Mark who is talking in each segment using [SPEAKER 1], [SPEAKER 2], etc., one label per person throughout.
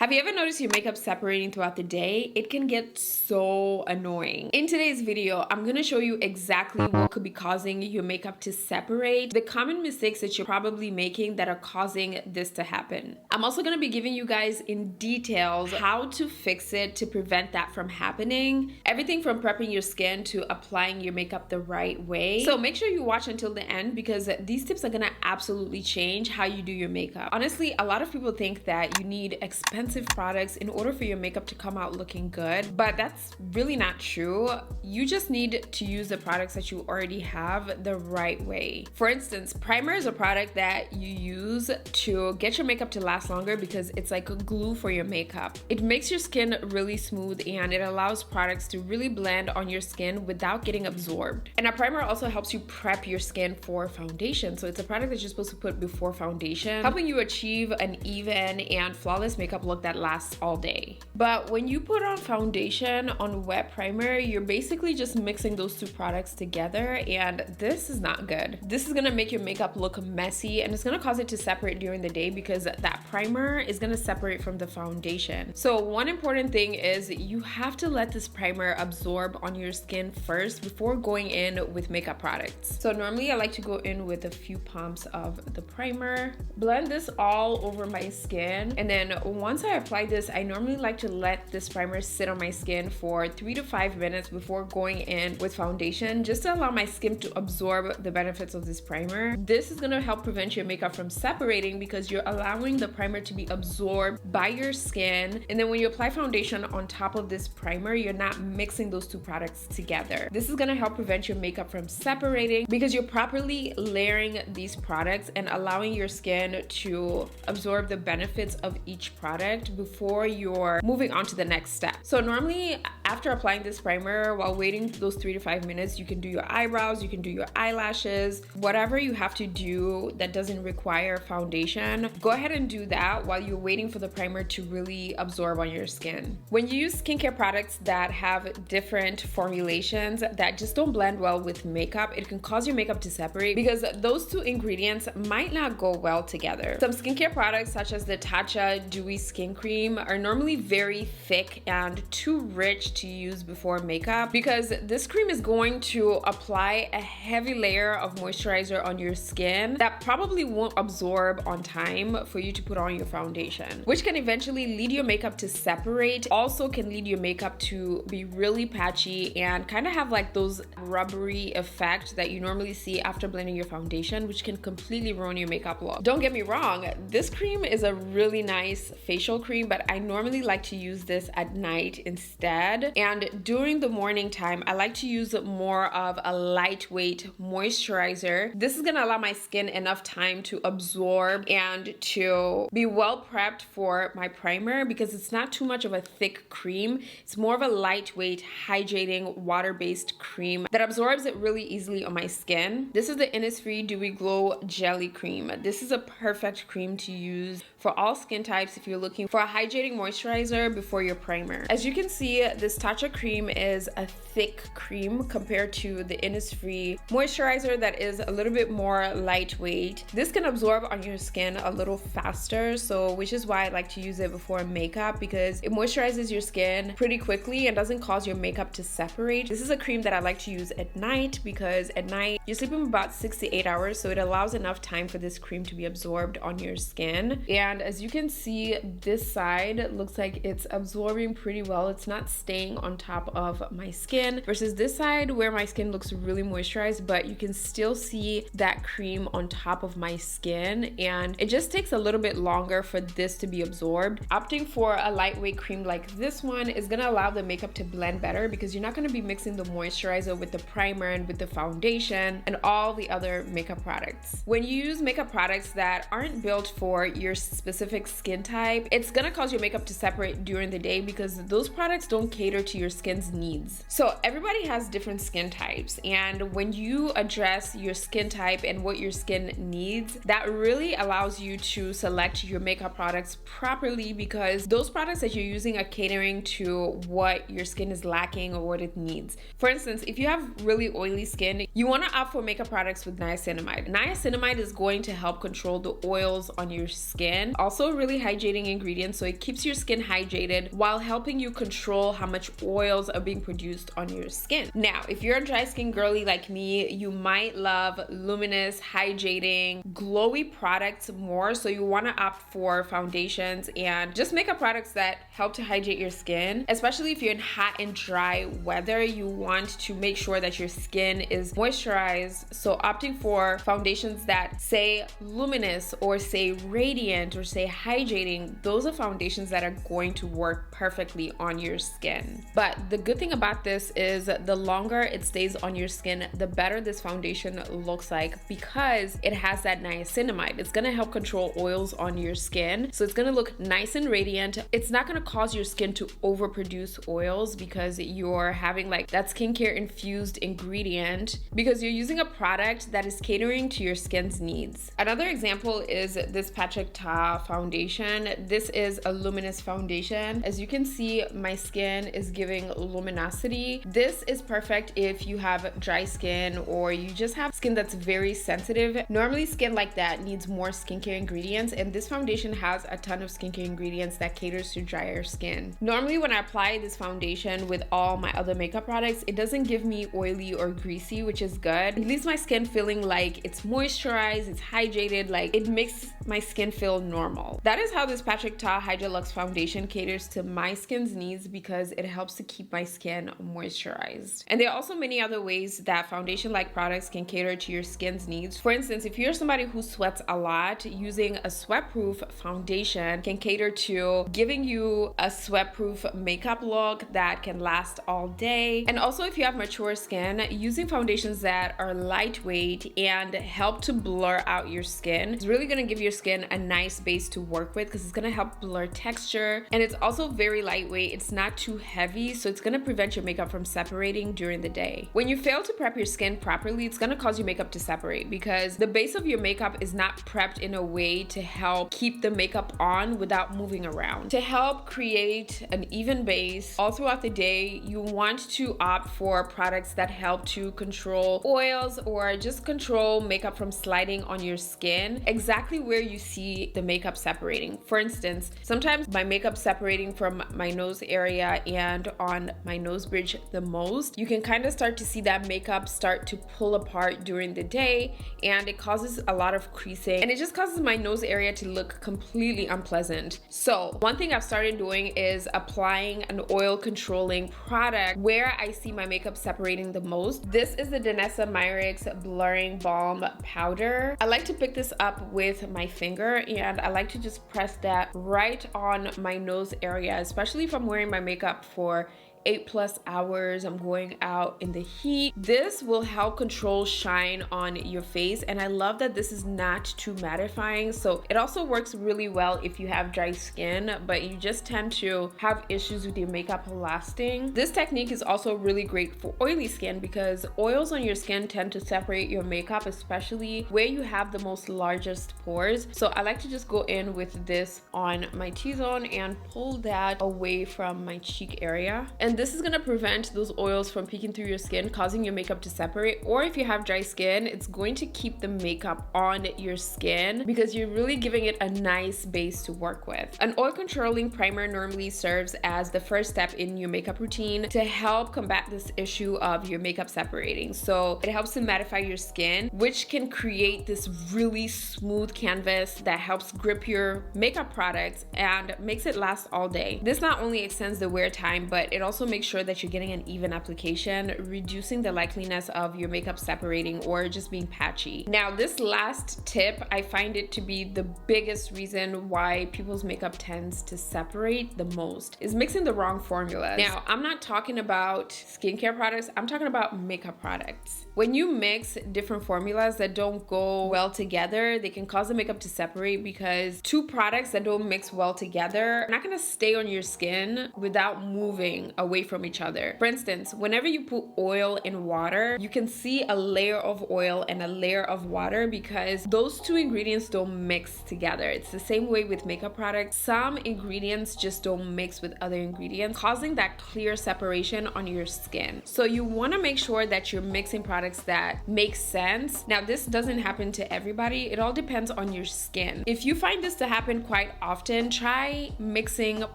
[SPEAKER 1] Have you ever noticed your makeup separating throughout the day? It can get so annoying. In today's video, I'm gonna show you exactly what could be causing your makeup to separate, the common mistakes that you're probably making that are causing this to happen. I'm also gonna be giving you guys in details how to fix it to prevent that from happening. Everything from prepping your skin to applying your makeup the right way. So make sure you watch until the end because these tips are gonna absolutely change how you do your makeup. Honestly, a lot of people think that you need expensive products in order for your makeup to come out looking good, but that's really not true. You just need to use the products that you already have the right way. For instance, primer is a product that you use to get your makeup to last longer because it's like a glue for your makeup. It makes your skin really smooth and it allows products to really blend on your skin without getting absorbed. And a primer also helps you prep your skin for foundation. So it's a product that you're supposed to put before foundation, helping you achieve an even and flawless makeup look that lasts all day. But when you put on foundation on wet primer, you're basically just mixing those two products together, and this is not good. This is gonna make your makeup look messy and it's gonna cause it to separate during the day because that primer is gonna separate from the foundation. So one important thing is you have to let this primer absorb on your skin first before going in with makeup products. So normally I like to go in with a few pumps of the primer, blend this all over my skin, and then once I apply this, I normally like to let this primer sit on my skin for 3 to 5 minutes before going in with foundation, just to allow my skin to absorb the benefits of this primer. This is gonna help prevent your makeup from separating because you're allowing the primer to be absorbed by your skin. And then when you apply foundation on top of this primer, you're not mixing those two products together. This is gonna help prevent your makeup from separating because you're properly layering these products and allowing your skin to absorb the benefits of each product before you're moving on to the next step. So normally after applying this primer, while waiting those 3 to 5 minutes, you can do your eyebrows, you can do your eyelashes, whatever you have to do that doesn't require foundation, go ahead and do that while you're waiting for the primer to really absorb on your skin. When you use skincare products that have different formulations that just don't blend well with makeup, it can cause your makeup to separate because those two ingredients might not go well together. Some skincare products such as the Tatcha Dewy Skin Cream are normally very thick and too rich to use before makeup because this cream is going to apply a heavy layer of moisturizer on your skin that probably won't absorb on time for you to put on your foundation, which can eventually lead your makeup to separate, also can lead your makeup to be really patchy and kind of have like those rubbery effect that you normally see after blending your foundation, which can completely ruin your makeup look. Don't get me wrong, this cream is a really nice facial cream, but I normally like to use this at night instead. And during the morning time, I like to use more of a lightweight moisturizer. This is gonna allow my skin enough time to absorb and to be well prepped for my primer because it's not too much of a thick cream. It's more of a lightweight, hydrating, water-based cream that absorbs it really easily on my skin. This is the Innisfree Dewy Glow Jelly Cream. This is a perfect cream to use for all skin types if you're looking for a hydrating moisturizer before your primer. As you can see, this Tatcha cream is a thick cream compared to the Innisfree moisturizer that is a little bit more lightweight. This can absorb on your skin a little faster, so which is why I like to use it before makeup because it moisturizes your skin pretty quickly and doesn't cause your makeup to separate. This is a cream that I like to use at night because at night you're sleeping about 6 to 8 hours, so it allows enough time for this cream to be absorbed on your skin. And as you can see, this side looks like it's absorbing pretty well. It's not staying on top of my skin versus this side where my skin looks really moisturized, but you can still see that cream on top of my skin and it just takes a little bit longer for this to be absorbed. Opting for a lightweight cream like this one is gonna allow the makeup to blend better because you're not gonna be mixing the moisturizer with the primer and with the foundation and all the other makeup products. When you use makeup products that aren't built for your specific skin type, it's gonna cause your makeup to separate during the day because those products don't cater cater to your skin's needs. So everybody has different skin types, and when you address your skin type and what your skin needs, that really allows you to select your makeup products properly, because those products that you're using are catering to what your skin is lacking or what it needs. For instance, if you have really oily skin, you want to opt for makeup products with niacinamide. Niacinamide is going to help control the oils on your skin. Also a really hydrating ingredient, so it keeps your skin hydrated while helping you control how much oils are being produced on your skin. Now, if you're a dry skin girly like me, you might love luminous, hydrating, glowy products more, so you want to opt for foundations and just makeup products that help to hydrate your skin. Especially if you're in hot and dry weather, you want to make sure that your skin is moisturized, so opting for foundations that say luminous or say radiant or say hydrating, those are foundations that are going to work perfectly on your skin. But the good thing about this is the longer it stays on your skin, the better this foundation looks like, because it has that niacinamide. It's gonna help control oils on your skin, so it's gonna look nice and radiant. It's not gonna cause your skin to overproduce oils because you're having like that skincare infused ingredient, because you're using a product that is catering to your skin's needs. Another example is this Patrick Ta foundation. This is a luminous foundation. As you can see, my skin is giving luminosity. This is perfect if you have dry skin or you just have skin that's very sensitive. Normally skin like that needs more skincare ingredients, and this foundation has a ton of skincare ingredients that caters to drier skin. Normally when I apply this foundation with all my other makeup products, it doesn't give me oily or greasy, which is good. It leaves my skin feeling like it's moisturized, it's hydrated, like it makes my skin feel normal. That is how this Patrick Ta Hydra-Luxe foundation caters to my skin's needs, because it helps to keep my skin moisturized. And there are also many other ways that foundation like products can cater to your skin's needs. For instance, if you're somebody who sweats a lot, using a sweat-proof foundation can cater to giving you a sweat-proof makeup look that can last all day. And also, if you have mature skin, using foundations that are lightweight and help to blur out your skin is really going to give your skin a nice base to work with, because it's going to help blur texture, and it's also very lightweight. It's not too heavy, so it's going to prevent your makeup from separating during the day. When you fail to prep your skin properly, it's going to cause your makeup to separate, because the base of your makeup is not prepped in a way to help keep the makeup on without moving around. To help create an even base all throughout the day, you want to opt for products that help to control oils or just control makeup from sliding on your skin exactly where you see the makeup separating. For instance, sometimes my makeup separating from my nose area and on my nose bridge the most. You can kind of start to see that makeup start to pull apart during the day, and it causes a lot of creasing, and it just causes my nose area to look completely unpleasant. So one thing I've started doing is applying an oil controlling product where I see my makeup separating the most. This is the Danessa Myricks Blurring Balm Powder. I like to pick this up with my finger, and I like to just press that right on my nose area, especially if I'm wearing my makeup for 8+ hours, I'm going out in the heat. This will help control shine on your face, and I love that this is not too mattifying, so it also works really well if you have dry skin but you just tend to have issues with your makeup lasting. This technique is also really great for oily skin, because oils on your skin tend to separate your makeup, especially where you have the most largest pores. So I like to just go in with this on my T-zone and pull that away from my cheek area, and this is gonna prevent those oils from peeking through your skin, causing your makeup to separate. Or if you have dry skin, it's going to keep the makeup on your skin, because you're really giving it a nice base to work with. An oil controlling primer normally serves as the first step in your makeup routine to help combat this issue of your makeup separating. So it helps to mattify your skin, which can create this really smooth canvas that helps grip your makeup products and makes it last all day. This not only extends the wear time, but it also make sure that you're getting an even application, reducing the likeliness of your makeup separating or just being patchy. Now, this last tip, I find it to be the biggest reason why people's makeup tends to separate the most, is mixing the wrong formulas. Now, I'm not talking about skincare products, I'm talking about makeup products. When you mix different formulas that don't go well together, they can cause the makeup to separate, because two products that don't mix well together are not gonna stay on your skin without moving away away from each other. For instance, whenever you put oil in water, you can see a layer of oil and a layer of water because those two ingredients don't mix together. It's the same way with makeup products. Some ingredients just don't mix with other ingredients, causing that clear separation on your skin. So you want to make sure that you're mixing products that make sense. Now, this doesn't happen to everybody. It all depends on your skin. If you find this to happen quite often, try mixing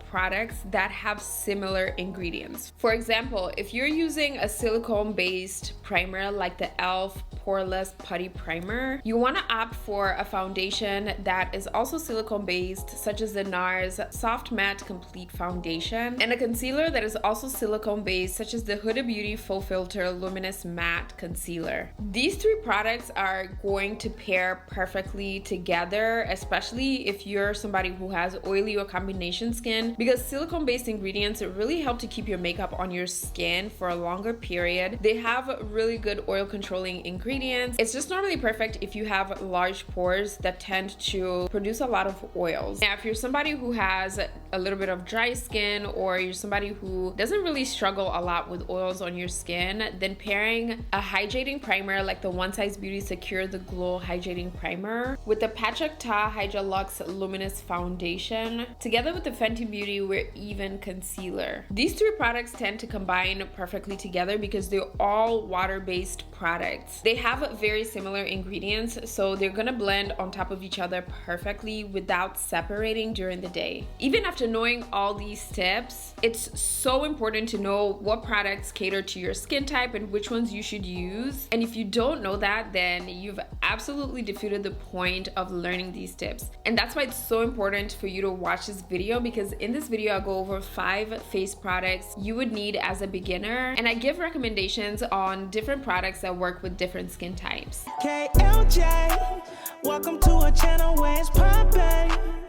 [SPEAKER 1] products that have similar ingredients. For example, if you're using a silicone-based primer like the e.l.f. Poreless Putty Primer, you want to opt for a foundation that is also silicone-based, such as the NARS Soft Matte Complete Foundation, and a concealer that is also silicone-based, such as the Huda Beauty Full Filter Luminous Matte Concealer. These three products are going to pair perfectly together, especially if you're somebody who has oily or combination skin, because silicone-based ingredients really help to keep your makeup on your skin for a longer period. They have really good oil controlling ingredients. It's just not really perfect if you have large pores that tend to produce a lot of oils. Now, if you're somebody who has a little bit of dry skin, or you're somebody who doesn't really struggle a lot with oils on your skin, then pairing a hydrating primer like the One Size Beauty Secure the Glow Hydrating Primer with the Hydra-Luxe Luminous Foundation together with the Fenty Beauty We're Even Concealer. These three products tend to combine perfectly together because they're all water-based products. They have very similar ingredients, so they're gonna blend on top of each other perfectly without separating during the day. Even after knowing all these tips, it's so important to know what products cater to your skin type and which ones you should use. And if you don't know that, then you've absolutely defeated the point of learning these tips. And that's why it's so important for you to watch this video, because in this video I'll go over 5 face products you would need as a beginner, and I give recommendations on different products that work with different skin types.
[SPEAKER 2] KLJ, welcome to a channel where it's poppin'.